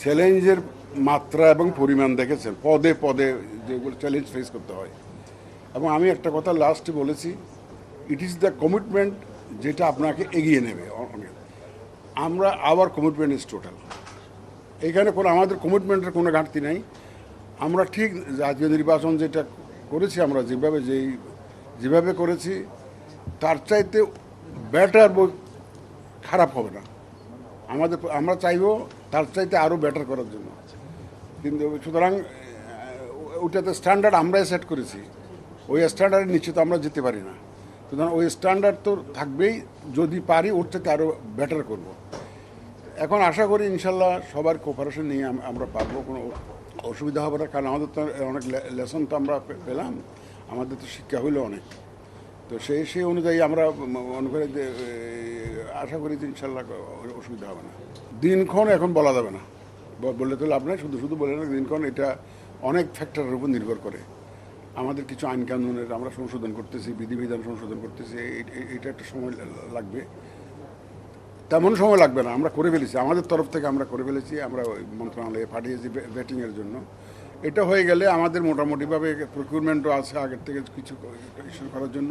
চ্যালেঞ্জের মাত্রা এবং পরিমাণ দেখেছেন, পদে পদে যেগুলো চ্যালেঞ্জ ফেস করতে হয়। এবং আমি একটা কথা লাস্টে বলেছি, ইট ইজ দ্য কমিটমেন্ট যেটা আপনাকে এগিয়ে নেবে অনেক। আমরা আওয়ার কমিটমেন্ট ইজ টোটাল। এখানে কোনো আমাদের কমিটমেন্টের কোনো ঘাটতি নাই। আমরা ঠিক জাতীয় নির্বাচন যেটা করেছি, আমরা যেভাবে করেছি তার চাইতে বেটার খারাপ হবে না। আমরা চাইব তার চাইতে আরও বেটার করার জন্য। কিন্তু সুতরাং ওইটাতে স্ট্যান্ডার্ড আমরাই সেট করেছি, ওই স্ট্যান্ডার্ডের নিচে তো আমরা যেতে পারি না। সুতরাং ওই স্ট্যান্ডার্ড তো থাকবেই, যদি পারি ওর চাইতে আরও বেটার করব। এখন আশা করি ইনশাল্লাহ সবার কোপারেশন নিয়ে আমরা পারবো, কোনো অসুবিধা হবে না। কারণ আমাদের তো অনেক লেসন তো আমরা পেলাম, আমাদের তো শিক্ষা হইলো অনেক। তো সেই অনুযায়ী আমরা মনে করি যে আশা করি যে ইনশাল্লাহ অসুবিধা হবে না। দিনক্ষণ এখন বলা যাবে না, বললে তো লাভ নাই, শুধু শুধু বলে না। দিনক্ষণ এটা অনেক ফ্যাক্টরের উপর নির্ভর করে। আমাদের কিছু আইন কানুনের আমরা সংশোধন করতেছি, বিধিবিধান সংশোধন করতেছি, এটা একটা সময় লাগবে। তেমন সময় লাগবে না, আমরা করে ফেলেছি, আমাদের তরফ থেকে আমরা করে ফেলেছি। আমরা ওই মন্ত্রণালয়ে পাঠিয়েছি ভেটিংয়ের জন্য। এটা হয়ে গেলে আমাদের মোটামুটিভাবে প্রকিউরমেন্টও আছে আগের থেকে কিছু ইস্যু করার জন্য।